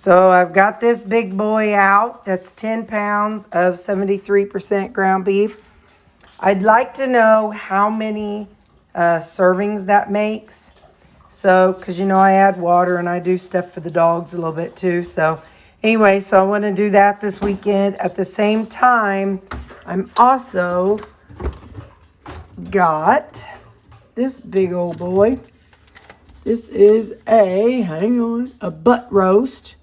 So I've got this big boy out. That's 10 pounds of 73% ground beef. I'd like to know how many servings that makes. So, because I add water and I do stuff for the dogs a little bit too. So anyway, so I want to do that this weekend. At the same time, I'm also got this big old boy. This is a butt roast.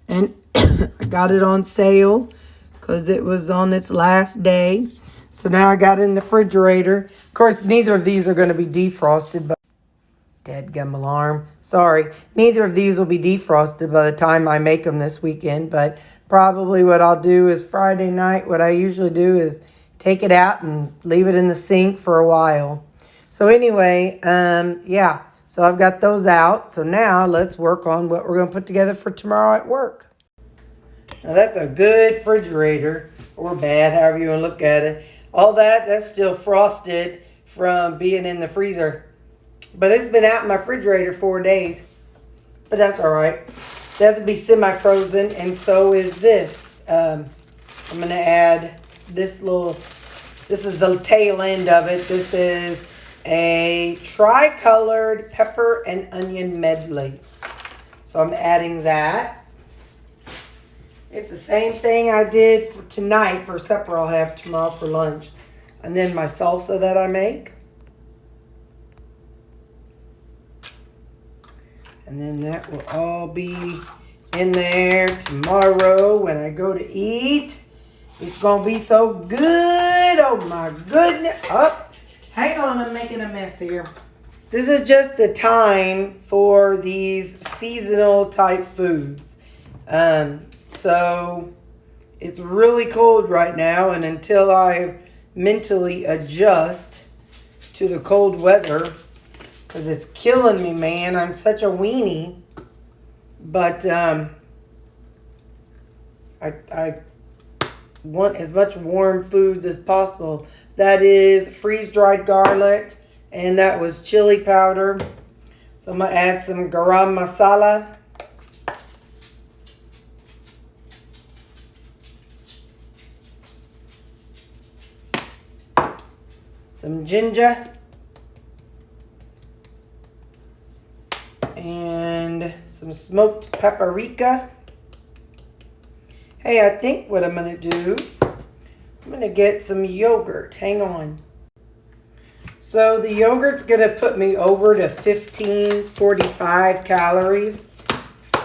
And I got it on sale because it was on its last day. So now I got it in the refrigerator. Of course, neither of these are going to be defrosted. But Dadgum alarm. Sorry. Neither of these will be defrosted by the time I make them this weekend. But probably what I'll do is Friday night, what I usually do is take it out and leave it in the sink for a while. So anyway, yeah. So I've got those out. So now let's work on what we're going to put together for tomorrow at work. Now that's a good refrigerator, or bad, however you want to look at it. All that's still frosted from being in the freezer. But it's been out in my refrigerator 4 days. But that's all right. It has to be semi-frozen, and so is this. I'm going to add this is the tail end of it. This is a tri-colored pepper and onion medley. So I'm adding that. It's the same thing I did for tonight for supper. I'll have tomorrow for lunch. And then my salsa that I make. And then that will all be in there tomorrow when I go to eat. It's going to be so good. Oh my goodness. Oh. Hang on, I'm making a mess here. This is just the time for these seasonal type foods. So it's really cold right now, and until I mentally adjust to the cold weather, because it's killing me, man. I'm such a weenie. But I want as much warm foods as possible. That is freeze-dried garlic, and that was chili powder. So I'm going to add some garam masala. Some ginger. And some smoked paprika. Hey, I think what I'm going to do, I'm going to get some yogurt. Hang on. So the yogurt's going to put me over to 1545 calories.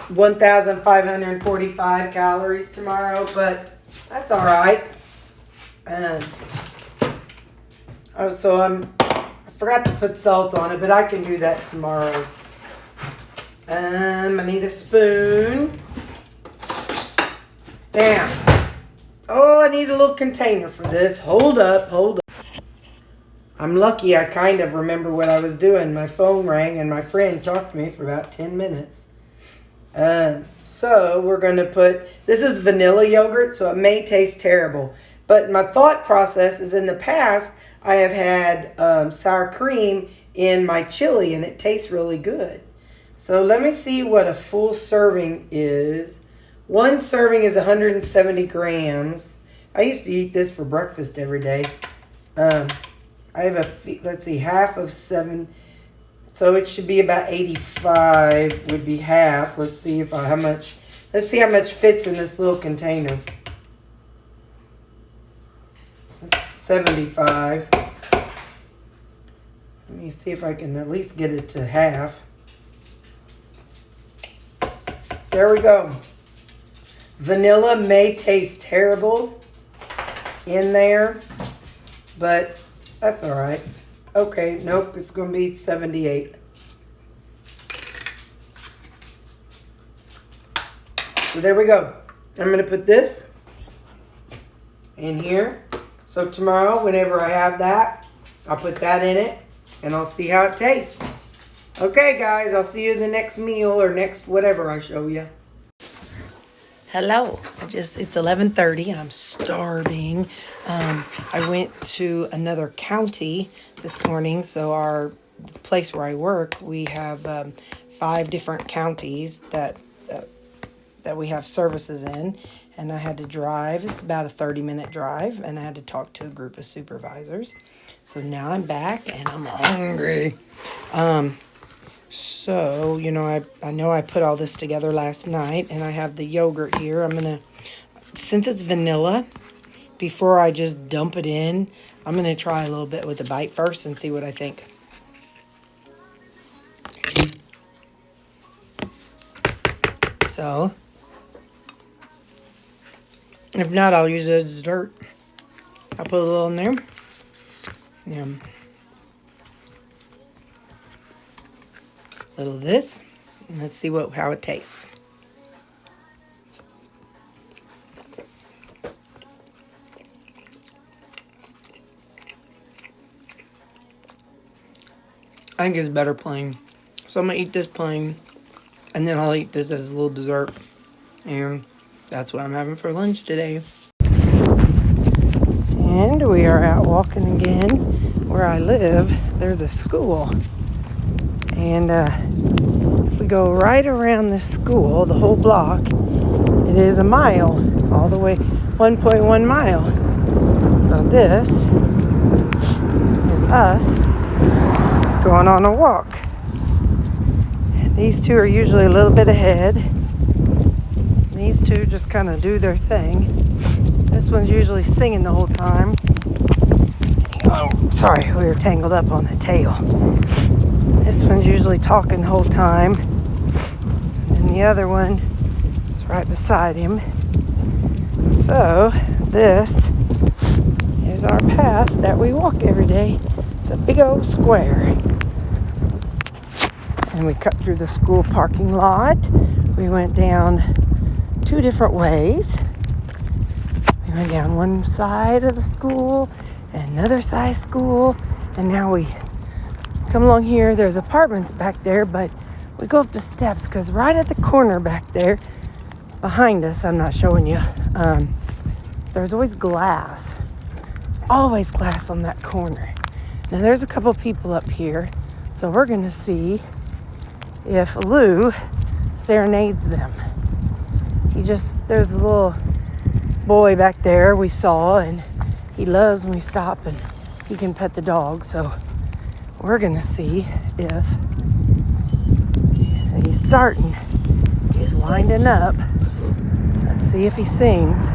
1,545 calories tomorrow, but that's all right. I forgot to put salt on it, but I can do that tomorrow. I need a spoon. Now, I need a little container for this. Hold up. I'm lucky I kind of remember what I was doing. My phone rang and my friend talked to me for about 10 minutes. So we're going to put, this is vanilla yogurt, so it may taste terrible. But my thought process is in the past, I have had sour cream in my chili and it tastes really good. So let me see what a full serving is. One serving is 170 grams. I used to eat this for breakfast every day. I have half of 7. So it should be about 85 would be half. Let's see how much fits in this little container. That's 75. Let me see if I can at least get it to half. There we go. Vanilla may taste terrible in there, but that's all right. Okay, nope, it's going to be 78. So there we go. I'm going to put this in here. So tomorrow, whenever I have that, I'll put that in it, and I'll see how it tastes. Okay, guys, I'll see you in the next meal or next whatever I show you. Hello. It's 11:30. I'm starving. I went to another county this morning. So the place where I work, we have 5 different counties that that we have services in, and I had to drive. It's about a 30-minute drive, and I had to talk to a group of supervisors. So now I'm back, and I'm hungry. So, you know, I know I put all this together last night, and I have the yogurt here. I'm going to, since it's vanilla, before I just dump it in, I'm going to try a little bit with a bite first and see what I think. So, if not, I'll use it as dessert. I'll put a little in there. Yeah. A little of this. And let's see how it tastes. I think it's better plain. So I'm going to eat this plain. And then I'll eat this as a little dessert. And that's what I'm having for lunch today. And we are out walking again. Where I live, there's a school. And if we go right around this school, the whole block, it is a mile. All the way, 1.1 mile. So this is us going on a walk. These two are usually a little bit ahead. These two just kind of do their thing. This one's usually singing the whole time. Oh, sorry, we were tangled up on the tail. This one's usually talking the whole time. And the other one is right beside him. So, this is our path that we walk every day. It's a big old square. And we cut through the school parking lot. We went down 2 different ways. We went down one side of the school, and another side of school, and now we come along here. There's apartments back there, but we go up the steps because right at the corner back there, behind us, I'm not showing you, there's always glass. There's always glass on that corner. Now there's a couple people up here, so we're going to see if Lou serenades them. There's a little boy back there we saw, and he loves when we stop and he can pet the dog. So we're going to see if he's starting. He's winding up. Let's see if he sings.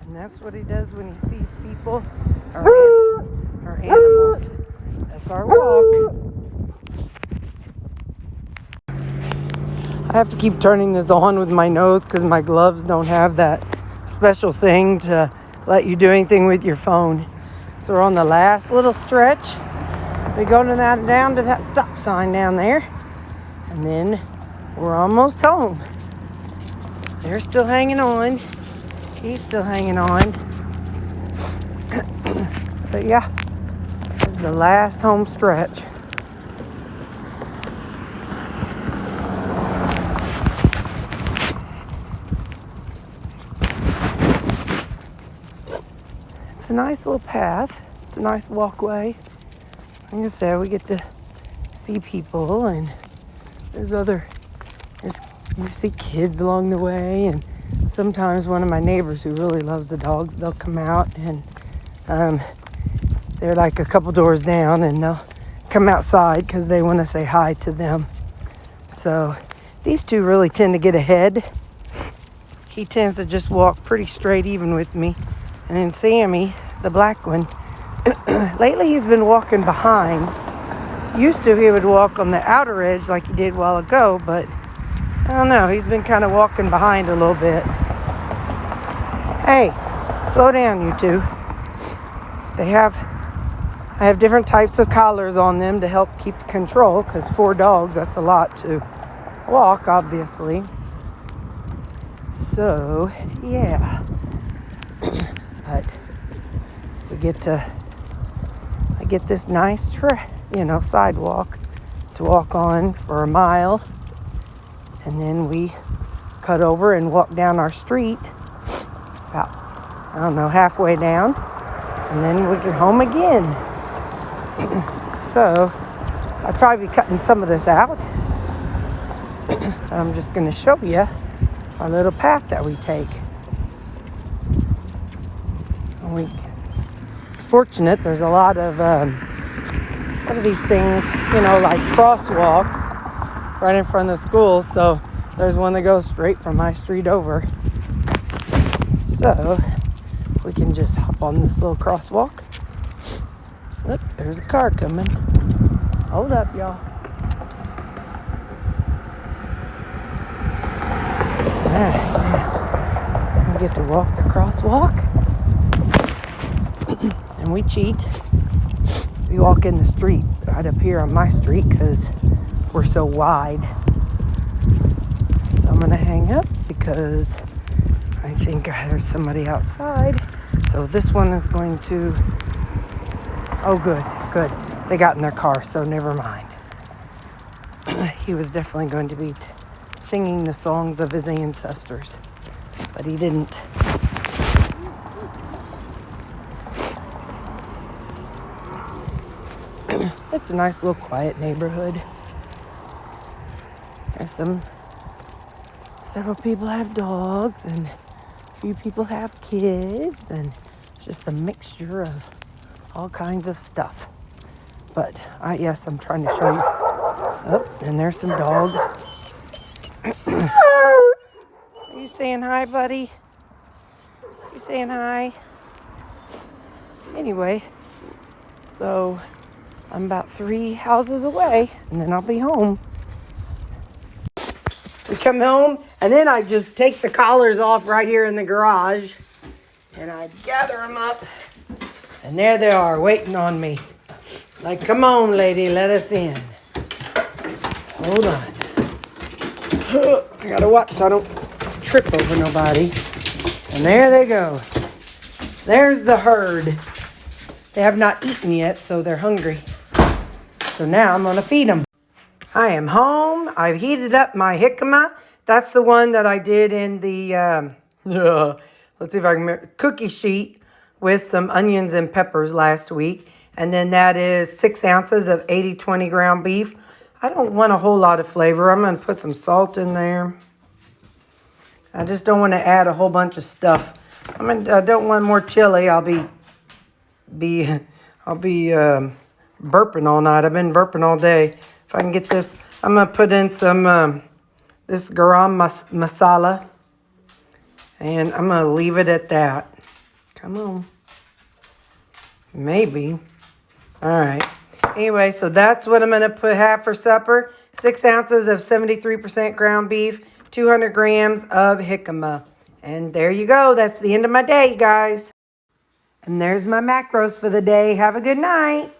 And that's what he does when he sees people or animals. That's our walk. I have to keep turning this on with my nose because my gloves don't have that special thing to let you do anything with your phone. So we're on the last little stretch. We go down to that stop sign down there. And then we're almost home. They're still hanging on. He's still hanging on. But yeah, this is the last home stretch. It's a nice little path. It's a nice walkway. Like I said, we get to see people, and you see kids along the way, and sometimes one of my neighbors who really loves the dogs, they'll come out, and they're like a couple doors down, and they'll come outside because they want to say hi to them. So these two really tend to get ahead. He tends to just walk pretty straight even with me. And then Sammy, the black one, lately he's been walking behind. Used to he would walk on the outer edge like he did a while ago, but I don't know, he's been kind of walking behind a little bit. Hey, slow down, you two. I have different types of collars on them to help keep control, because 4 dogs, that's a lot to walk, obviously. So, yeah. But I get this nice sidewalk to walk on for a mile. And then we cut over and walk down our street about, halfway down. And then we're home again. So I'll probably be cutting some of this out. I'm just going to show you our little path that we take. And we fortunate there's a lot of what are these things, like crosswalks right in front of the school. So there's one that goes straight from my street over. So we can just hop on this little crosswalk. Oh, there's a car coming. Hold up, y'all. We get to walk the crosswalk. And we cheat. We walk in the street right up here on my street because we're so wide. So I'm going to hang up because I think there's somebody outside. So this one is going to... Oh, good. They got in their car, so never mind. He was definitely going to be singing the songs of his ancestors, but he didn't. It's a nice little quiet neighborhood. There's several people have dogs, and a few people have kids, and it's just a mixture of all kinds of stuff. But yes, I'm trying to show you. Oh, and there's some dogs. Are you saying hi, buddy? You saying hi? Anyway, so I'm about 3 houses away, and then I'll be home. We come home, and then I just take the collars off right here in the garage, and I gather them up, and there they are, waiting on me. Like, come on, lady, let us in. Hold on. I gotta watch so I don't trip over nobody. And there they go. There's the herd. They have not eaten yet, so they're hungry. So now I'm gonna feed them. I am home. I've heated up my jicama. That's the one that I did in the, let's see if I can remember, cookie sheet with some onions and peppers last week. And then that is 6 ounces of 80-20 ground beef. I don't want a whole lot of flavor. I'm going to put some salt in there. I just don't want to add a whole bunch of stuff. I don't want more chili. I'll be burping all night. I've been burping all day. If I can get this, I'm going to put in some this garam masala. And I'm going to leave it at that. Come on. Maybe. All right. Anyway, so that's what I'm going to have for supper. 6 ounces of 73% ground beef, 200 grams of jicama. And there you go. That's the end of my day, guys. And there's my macros for the day. Have a good night.